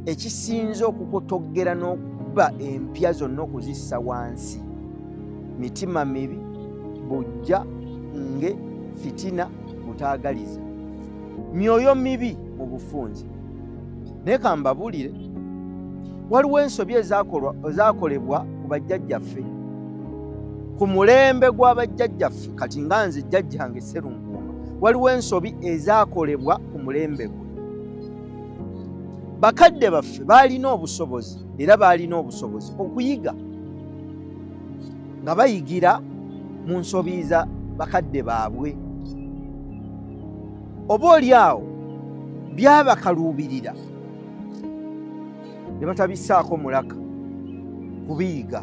ekisinza okukotoggera n'okuba empya zonna okuzissa wansi, mitima mibi, bujja, nge, fitina, butaagaliza, myoyo mibi mu bufunze. Naye ka mbabuulire, waliwo ensobi ezaakolebwa ku bajjajjaffe, ku mulembe gw'abajjajjaffe. Kati nga nze jjajjange Sserunkuuma, waliwo ensobi ezaakolebwa ku mulembe gwe. Bakadde baffe baalina obusobozi era baalina obusobozi okuyiga nga bayigira mu nsobi za bakadde baabwe. Oboolyawo byabakaluubirira ne batabissaako mulaka kubiyiga.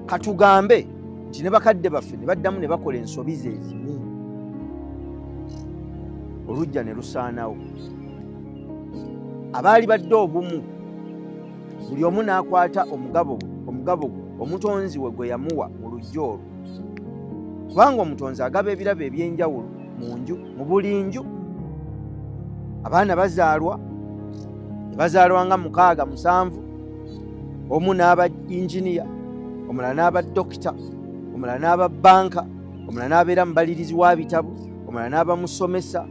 Katugambe nti ne bakadde baffe ne baddamu ne bakola ensobi ze ezimu, olujja ne lusaanawo. Abaali badde obumu, buli omu n'akwata omugabo gwe omutonzi we gwe yamuwa mu lujja olwo, kubanga omutonzi agaba ebirabo eby'enjawulo mu nju, mu buli nju. Abaana bazaalwa, ne bazaalwa nga 6-7, omu n'aba injiniya, omulala n'aba dokita, omulala n'aba banka, omulala n'abeera mubalirizi wa bitabo, omulala n'aba musomesa,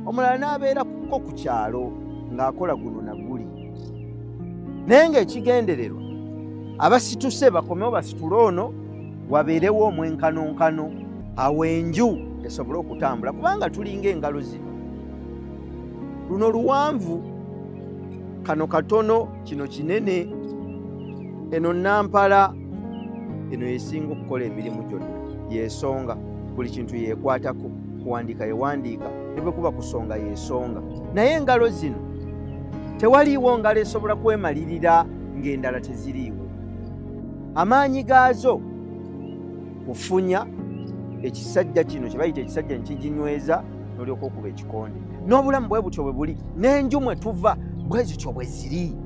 omulala n'abeerako ku kyalo ng'akola guno na guli. Naye ng'ekigendererwa abasituse bakomewo basitule ono, wabeerewo omwenkanonkano, awo enju esobole okutambula, kubanga tulinga engalo zino. Luno luwanvu, kano katono, kino kinene, eno nampala, eno yesinga okukola emirimu gyonna, yeesonga, buli kintu yeekwatako, kuwandiika yewandiika, ne bwe kuba kusonga yeesonga. Naye engalo zino tewaliiwo ngalo esobola kwemalirira ng'endala teziriiwo. Amaanyi gaazo kufunya ekisajja kino kye bayita ekisajja nekiginyweza n'olyoka okuba ekikonde. N'obulamu bwe butyo bwe buli, n'enju mwe tuva bwe zityo bwe ziri.